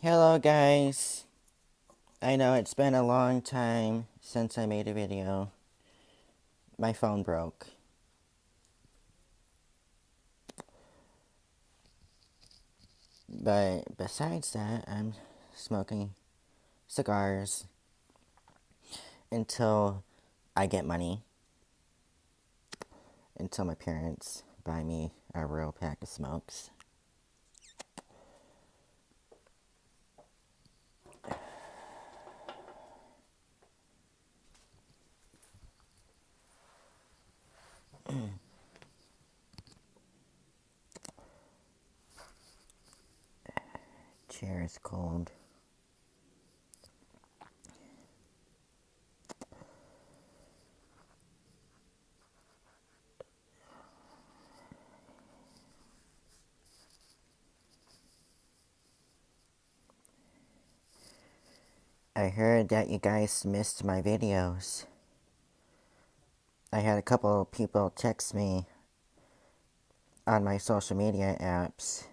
Hello guys, I know it's been a long time since I made a video. My phone broke. But besides that, I'm smoking cigars until I get money. Until my parents buy me a real pack of smokes. Chair is cold. I heard that you guys missed my videos. I had a couple of people text me on my social media apps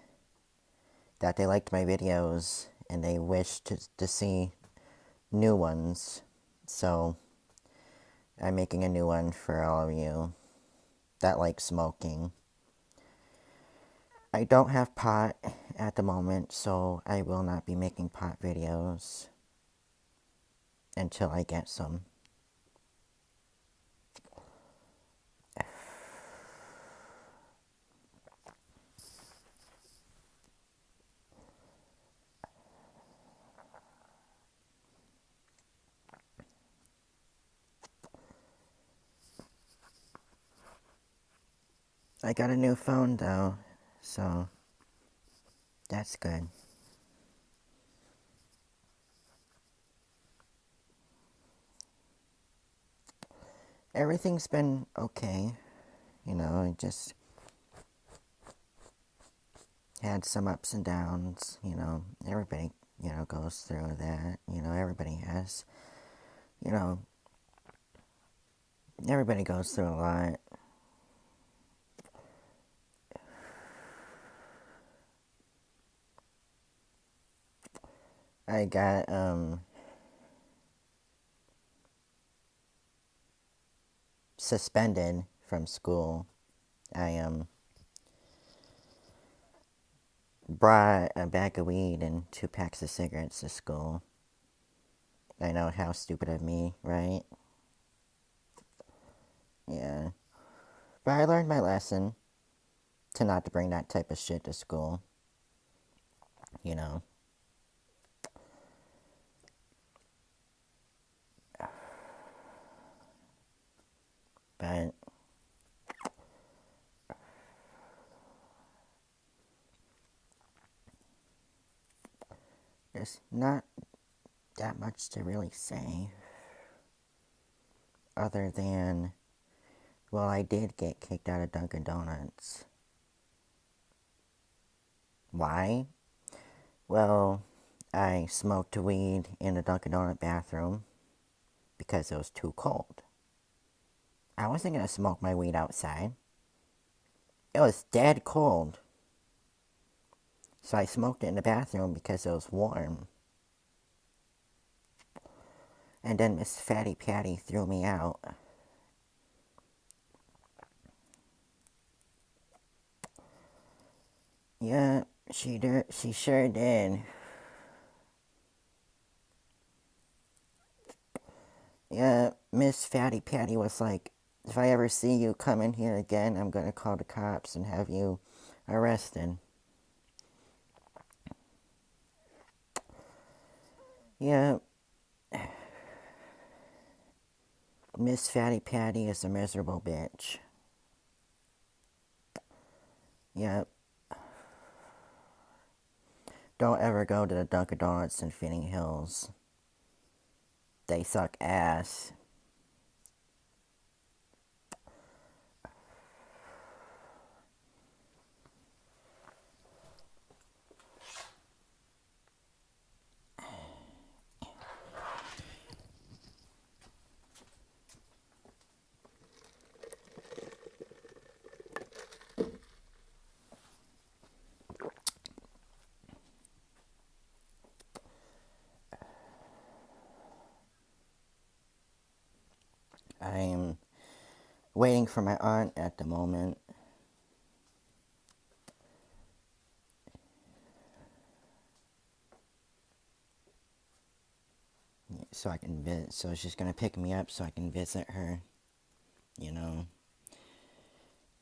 that they liked my videos and they wished to see new ones. So I'm making a new one for all of you that like smoking. I don't have pot at the moment, so I will not be making pot videos until I get some. I got a new phone though, so that's good. Everything's been okay, I just had some ups and downs, everybody, goes through that, everybody has, you know, everybody goes through a lot. I got, suspended from school. I, brought a bag of weed and 2 packs of cigarettes to school. I know, how stupid of me, right? Yeah. But I learned my lesson to not to bring that type of shit to school. You know. But there's not that much to really say. Other than, well, I did get kicked out of Dunkin Donuts. Why? Well, I smoked weed in the Dunkin Donut bathroom because it was too cold. I wasn't gonna smoke my weed outside. It was dead cold. So I smoked it in the bathroom because it was warm. And then Miss Fatty Patty threw me out. Yeah, she did. She sure did. Yeah, Miss Fatty Patty was like, if I ever see you come in here again, I'm gonna call the cops and have you arrested. Yeah, Miss Fatty Patty is a miserable bitch. Yep. Don't ever go to the Dunkin' Donuts in Finning Hills. They suck ass. I'm waiting for my aunt at the moment. So I can visit. So she's gonna pick me up so I can visit her. You know,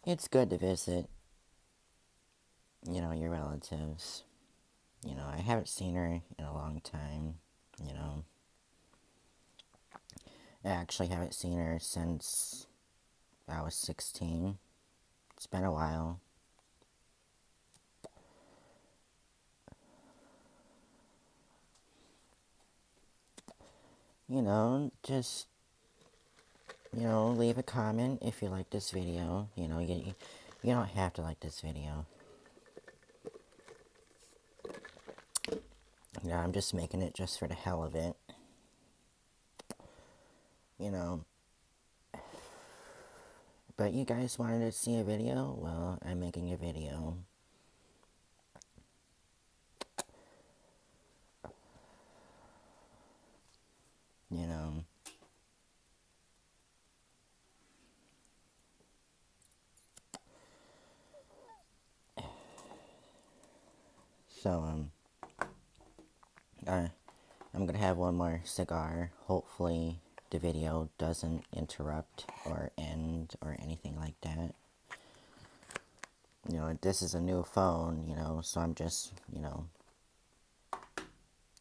it's good to visit, your relatives. I haven't seen her in a long time. You know, I actually haven't seen her since I was 16. It's been a while. Just, leave a comment if you like this video. You don't have to like this video. I'm just making it just for the hell of it. You know, but you guys wanted to see a video? Well, I'm making a video. You know, so, I'm gonna have one more cigar. Hopefully, the video doesn't interrupt or end or anything like that. This is a new phone, so I'm just,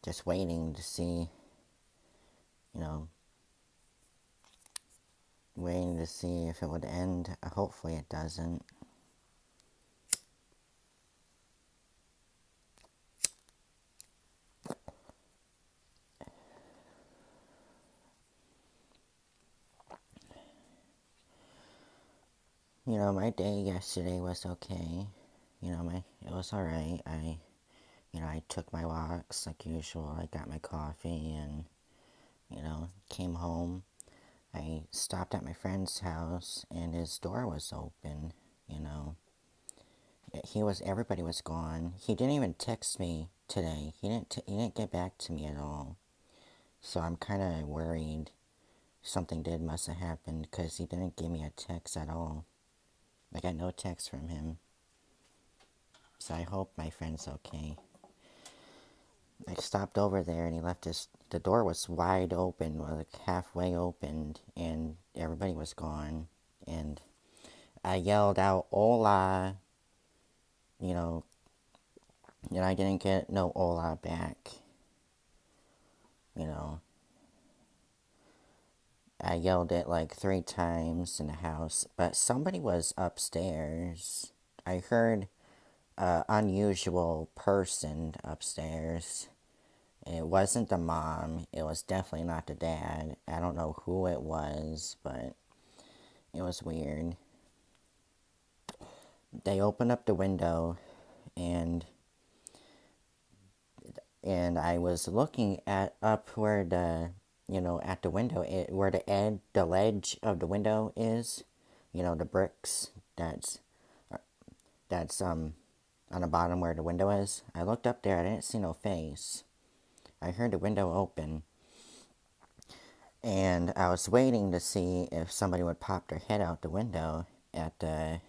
just waiting to see, waiting to see if it would end. Hopefully it doesn't. My day yesterday was okay. It was alright. I took my walks like usual. I got my coffee and, came home. I stopped at my friend's house and his door was open, you know. Everybody was gone. He didn't even text me today. He didn't get back to me at all. So I'm kind of worried something must have happened because he didn't give me a text at all. I got no text from him. So I hope my friend's okay. I stopped over there and the door was wide open, like halfway opened, and everybody was gone. And I yelled out, "Hola," you know, and I didn't get no hola back. I yelled it like 3 times in the house, but somebody was upstairs. I heard an unusual person upstairs. It wasn't the mom. It was definitely not the dad. I don't know who it was, but it was weird. They opened up the window, and I was looking at up where at the window, where the ledge of the window is, the bricks that's on the bottom where the window is. I looked up there. I didn't see no face. I heard the window open, and I was waiting to see if somebody would pop their head out the window at the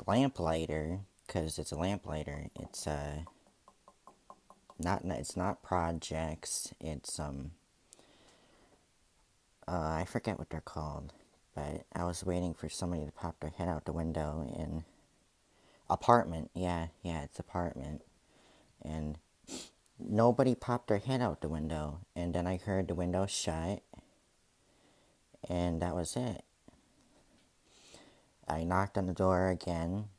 lamplighter, because it's a lamplighter. It's not projects. It's I forget what they're called, but I was waiting for somebody to pop their head out the window in apartment. Yeah, it's apartment, and nobody popped their head out the window. And then I heard the window shut, and that was it. I knocked on the door again,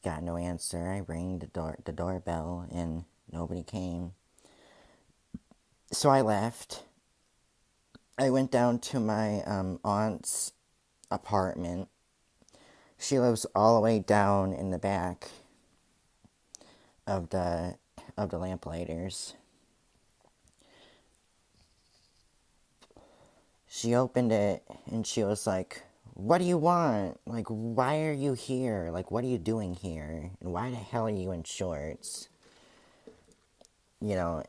got no answer. I rang the doorbell, and nobody came. So I left. I went down to my aunt's apartment. She lives all the way down in the back of the lamplighters. She opened it and she was like, "What do you want? Like, why are you here? Like, what are you doing here? And why the hell are you in shorts?" And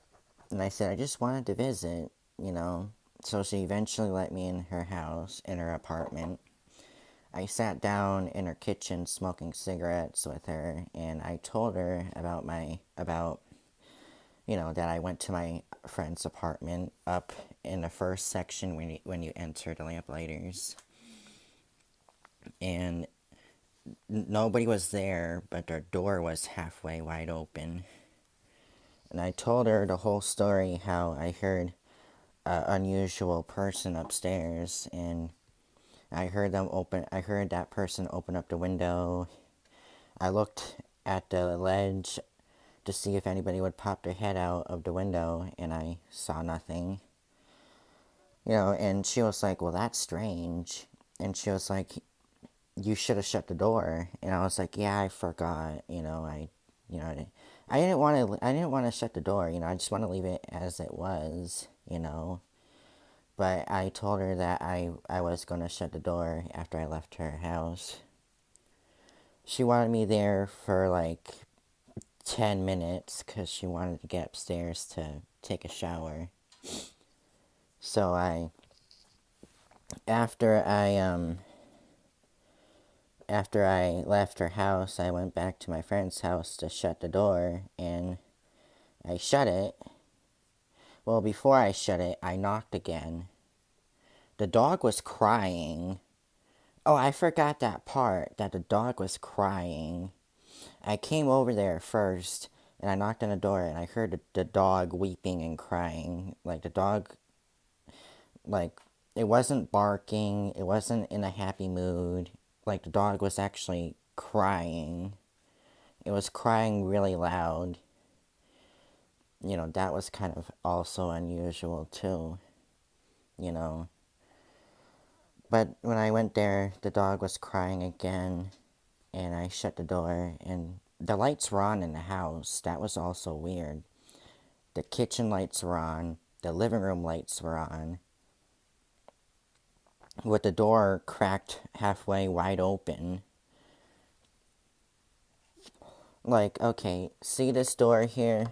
I said, "I just wanted to visit, So she eventually let me in her house, in her apartment. I sat down in her kitchen smoking cigarettes with her, and I told her about that I went to my friend's apartment up in the first section when you enter the lamplighters, and nobody was there, but their door was halfway wide open. And I told her the whole story, how I heard an unusual person upstairs, and I heard that person open up the window. I looked at the ledge to see if anybody would pop their head out of the window, and I saw nothing. And she was like, well, that's strange. And she was like, you should have shut the door. And I was like, yeah, I forgot. I didn't want to shut the door. I just want to leave it as it was. But I told her that I was going to shut the door after I left her house. She wanted me there for like 10 minutes because she wanted to get upstairs to take a shower. So after I left her house, I went back to my friend's house to shut the door, and I shut it. Well, before I shut it, I knocked again. The dog was crying. Oh, I forgot that part, that the dog was crying. I came over there first, and I knocked on the door, and I heard the dog weeping and crying. Like, the dog, like, it wasn't barking, it wasn't in a happy mood. Like, the dog was actually crying. It was crying really loud. That was kind of also unusual, too. You know. But when I went there, the dog was crying again, and I shut the door, and the lights were on in the house. That was also weird. The kitchen lights were on, the living room lights were on, with the door cracked halfway wide open. Like, okay, see this door here?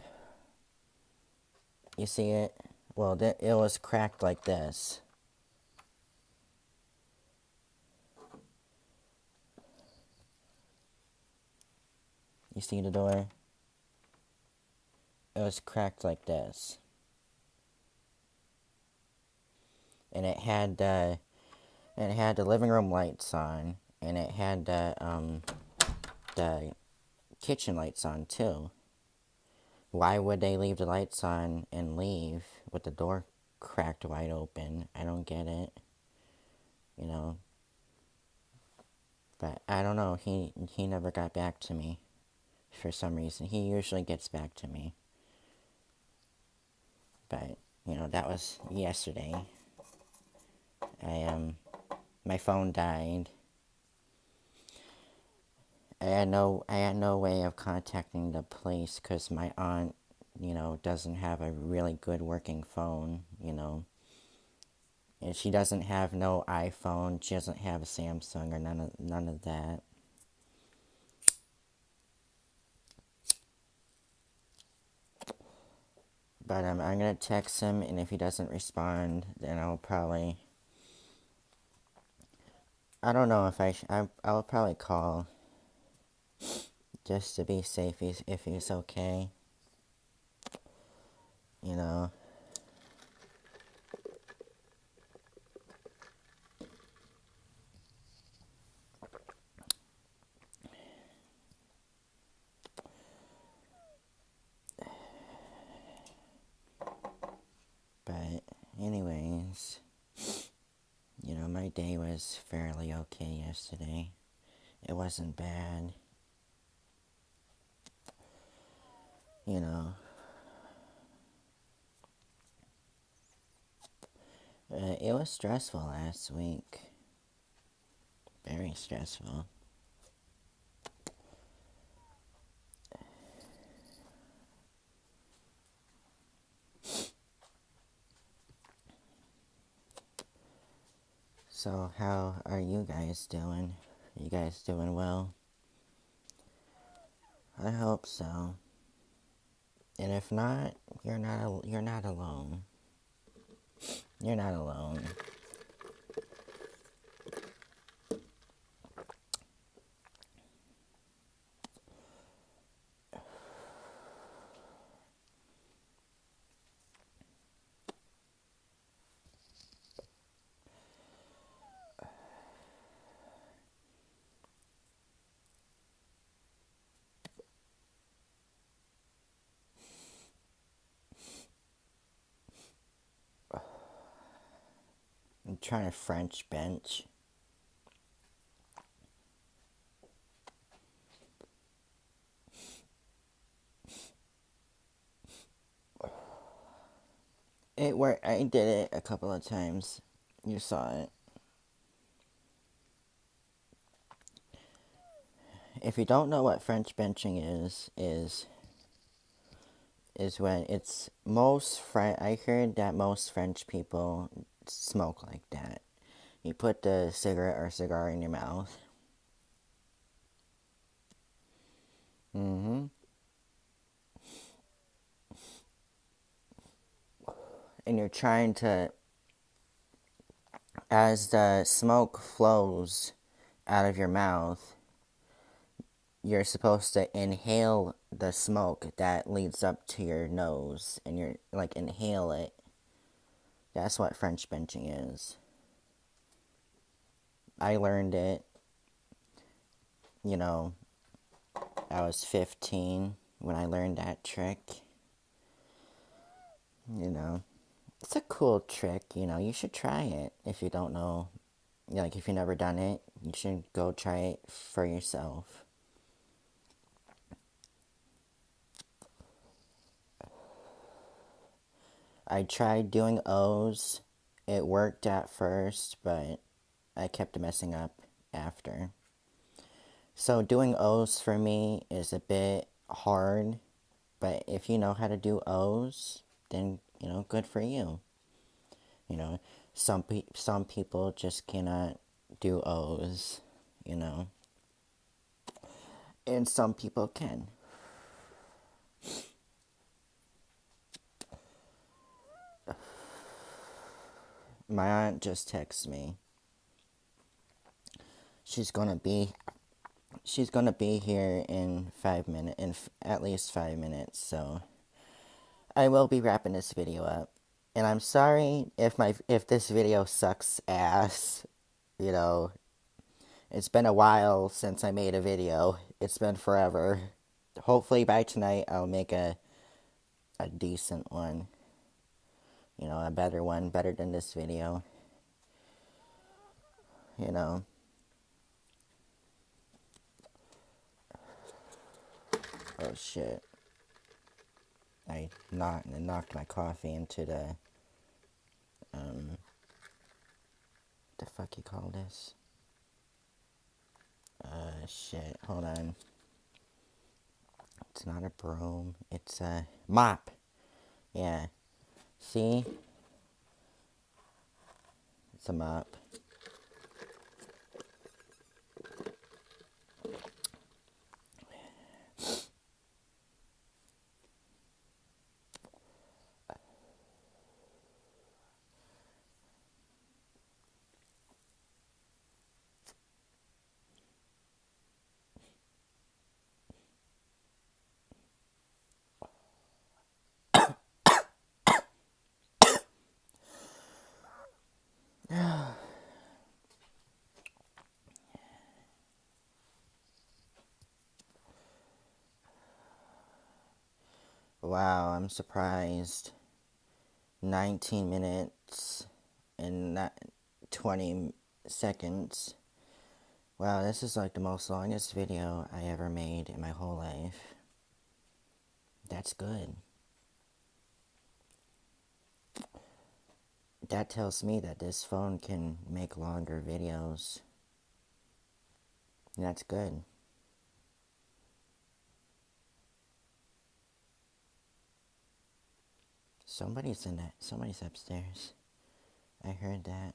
You see it? Well, it was cracked like this. You see the door? It was cracked like this. And it had the living room lights on, and it had the kitchen lights on too. Why would they leave the lights on and leave with the door cracked wide open? I don't get it. You know. But I don't know. He never got back to me for some reason. He usually gets back to me. But that was yesterday. My phone died. I had no way of contacting the police because my aunt, doesn't have a really good working phone. And she doesn't have no iPhone. She doesn't have a Samsung or none of that. But I'm gonna text him, and if he doesn't respond, then I don't know if I'll probably call just to be safe if he's okay. You know. But anyways, my day was fairly okay yesterday. It wasn't bad. You know. It was stressful last week. Very stressful. So how are you guys doing? Are you guys doing well? I hope so. And if not, you're not alone. You're not alone. I'm trying to French bench. It worked. I did it a couple of times. You saw it. If you don't know what French benching is when it's I heard that most French people smoke like that. You put the cigarette or cigar in your mouth. Mm-hmm. And you're trying to, as the smoke flows out of your mouth, you're supposed to inhale the smoke that leads up to your nose, and you're like inhale it. That's what French benching is. I learned it, you know, I was 15 when I learned that trick. You know, it's a cool trick, you should try it if you don't know. Like, if you've never done it, you should go try it for yourself. I tried doing O's. It worked at first, but I kept messing up after. So doing O's for me is a bit hard, but if you know how to do O's, then, good for you. You know, some people just cannot do O's, and some people can. My aunt just texted me. She's gonna be here in 5 minutes, at least 5 minutes. So I will be wrapping this video up, and I'm sorry if this video sucks ass. You know, it's been a while since I made a video. It's been forever. Hopefully by tonight I'll make a decent one. A better one, better than this video. You know. Oh shit. I knocked my coffee into the fuck you call this? Shit. Hold on. It's not a broom. It's a mop. Yeah. See? It's a mop. Wow, I'm surprised. 19 minutes and 20 seconds. Wow, this is like the most longest video I ever made in my whole life. That's good. That tells me that this phone can make longer videos. That's good. Somebody's upstairs. I heard that.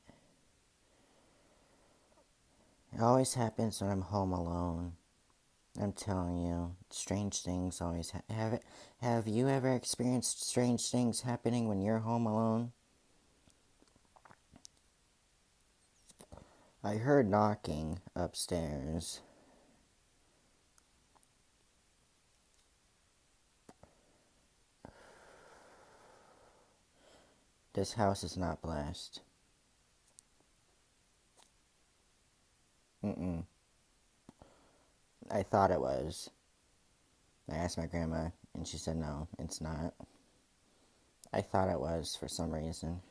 It always happens when I'm home alone. I'm telling you, strange things always have you ever experienced strange things happening when you're home alone? I heard knocking upstairs. This house is not blessed. Mm-mm. I thought it was. I asked my grandma, and she said no, it's not. I thought it was for some reason.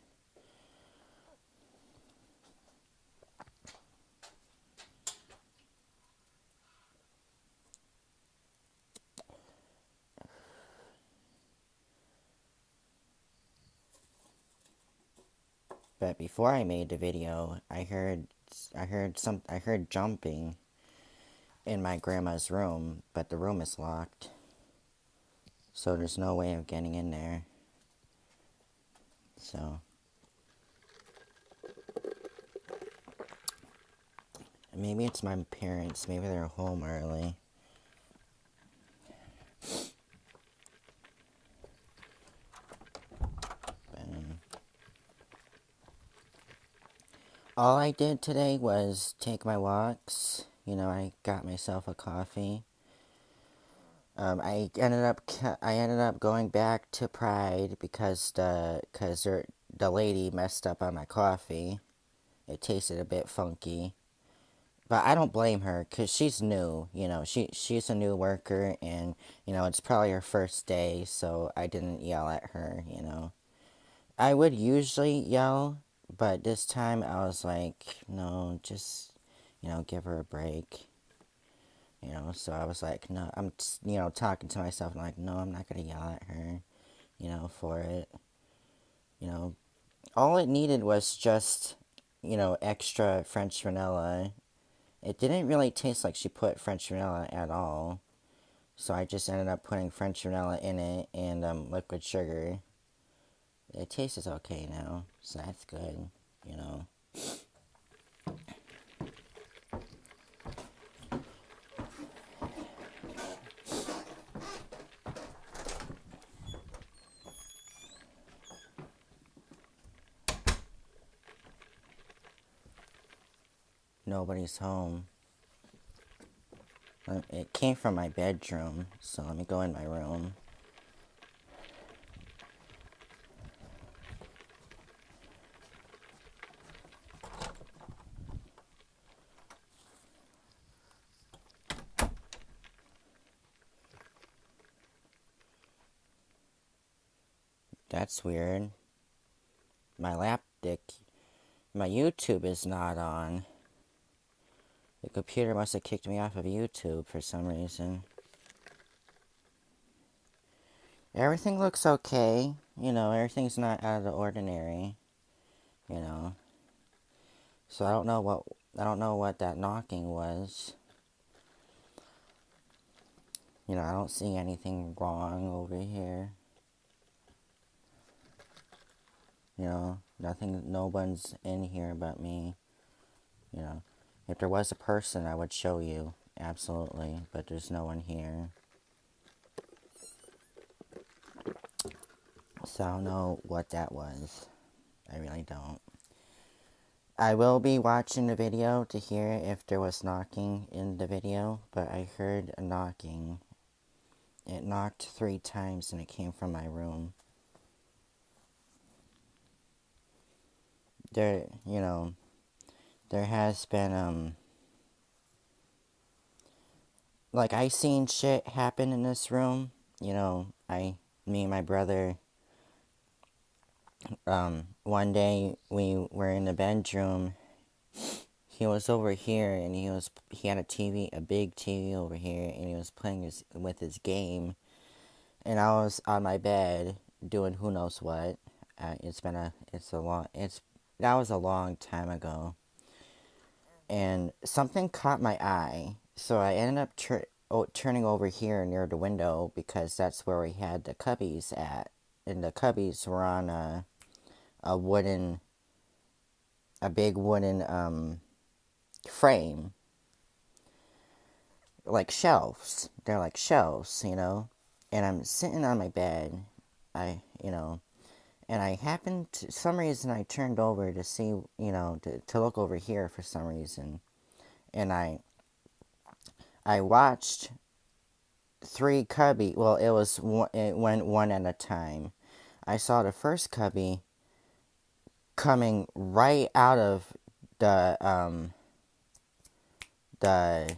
But before I made the video, I heard jumping in my grandma's room, but the room is locked. So there's no way of getting in there. So maybe it's my parents, maybe they're home early. All I did today was take my walks. I got myself a coffee. I ended up going back to Pride because the lady messed up on my coffee. It tasted a bit funky, but I don't blame her because she's new. She's a new worker, and it's probably her first day, so I didn't yell at her. I would usually yell, but this time I was like, no, just give her a break. So I was like, no, I'm just, talking to myself, and like, no, I'm not gonna yell at her, for it. All it needed was just, extra French vanilla. It didn't really taste like she put French vanilla at all. So I just ended up putting French vanilla in it and liquid sugar. It tastes okay now, so that's good. Nobody's home. It came from my bedroom, so let me go in my room. That's weird. My my YouTube is not on. The computer must have kicked me off of YouTube for some reason. Everything looks okay. Everything's not out of the ordinary. You know. So I don't know what that knocking was. I don't see anything wrong over here. Nothing, no one's in here but me. If there was a person, I would show you, absolutely, but there's no one here. So I don't know what that was. I really don't. I will be watching the video to hear if there was knocking in the video, but I heard a knocking. It knocked 3 times and it came from my room. There has been, like, I seen shit happen in this room. Me and my brother, one day we were in the bedroom. He was over here and he had a big TV over here, and he was playing with his game, and I was on my bed doing who knows what. That was a long time ago, and something caught my eye, so I ended up turning over here near the window because that's where we had the cubbies at, and the cubbies were on a big wooden frame, like shelves. They're like shelves, and I'm sitting on my bed, I, And I happened to, some reason I turned over to see, to look over here for some reason. And I watched three cubby. Well, it went one at a time. I saw the first cubby coming right out of the the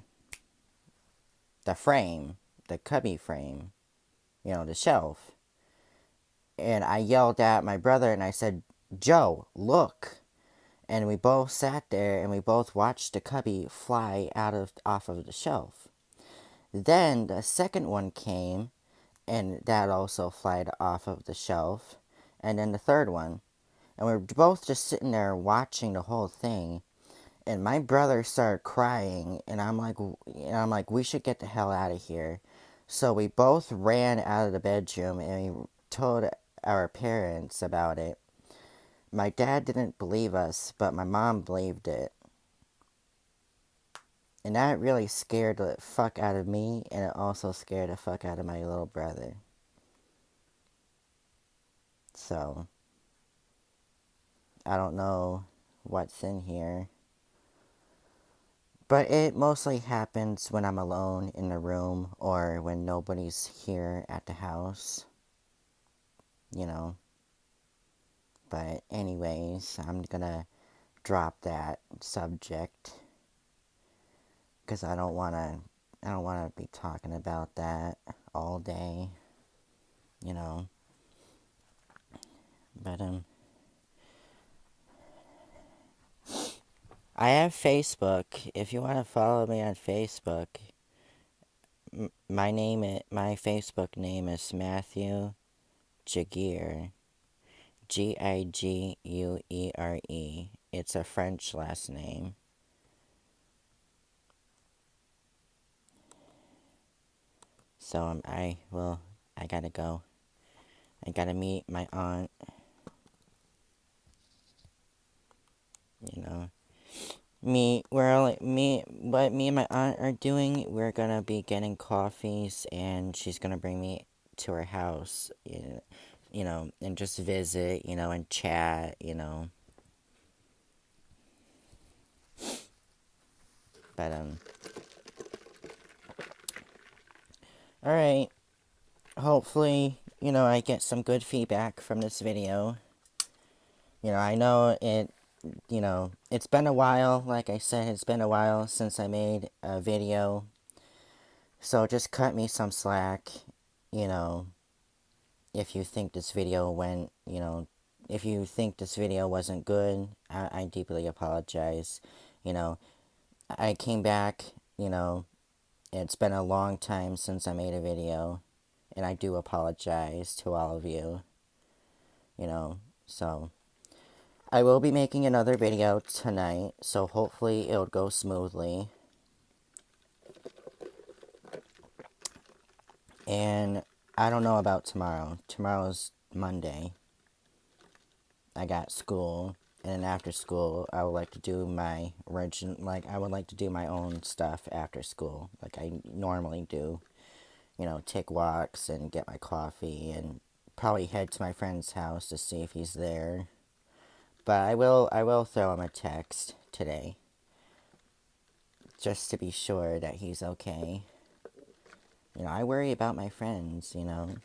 the frame, the cubby frame, the shelf. And I yelled at my brother and I said, "Joe, look." And we both sat there and we both watched the cubby fly off of the shelf. Then the second one came and that also flied off of the shelf. And then the third one. And we were both just sitting there watching the whole thing. And my brother started crying, and I'm like, we should get the hell out of here. So we both ran out of the bedroom and we told our parents about it. My dad didn't believe us, but my mom believed it. And that really scared the fuck out of me, and it also scared the fuck out of my little brother. So, I don't know what's in here. But it mostly happens when I'm alone in the room or when nobody's here at the house, you know. But anyways, I'm gonna drop that subject because I don't wanna be talking about that all day, you know. But I have Facebook. If you want to follow me on Facebook, my Facebook name is Matthew Giguere. Giguere. It's a French last name. So I gotta go. I gotta meet my aunt. You know, what me and my aunt are doing. We're gonna be getting coffees, and she's gonna bring me to her house. And just visit. And chat. But all right. Hopefully, I get some good feedback from this video. I know it's been a while. Like I said, it's been a while since I made a video. So just cut me some slack, you know, if you think this video if you think this video wasn't good, I deeply apologize. You know, I came back, it's been a long time since I made a video, and I do apologize to all of you, so I will be making another video tonight, so hopefully it'll go smoothly. And I don't know about tomorrow. Tomorrow's Monday. I got school, and after school, I would like to do I would like to do my own stuff after school, like I normally do. Take walks and get my coffee, and probably head to my friend's house to see if he's there. But I will throw him a text today, just to be sure that he's okay. I worry about my friends, even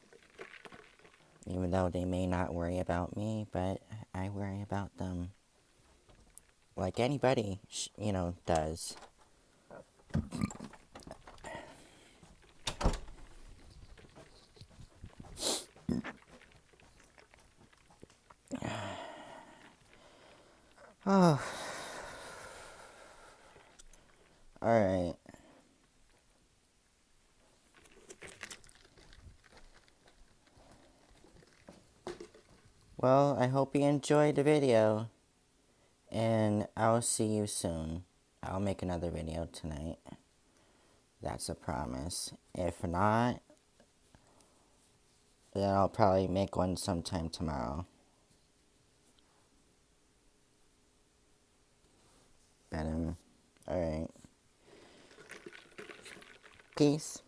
though they may not worry about me, but I worry about them. Like anybody, does. Oh. Alright. Well, I hope you enjoyed the video. And I'll see you soon. I'll make another video tonight. That's a promise. If not, then I'll probably make one sometime tomorrow. But, alright. Peace.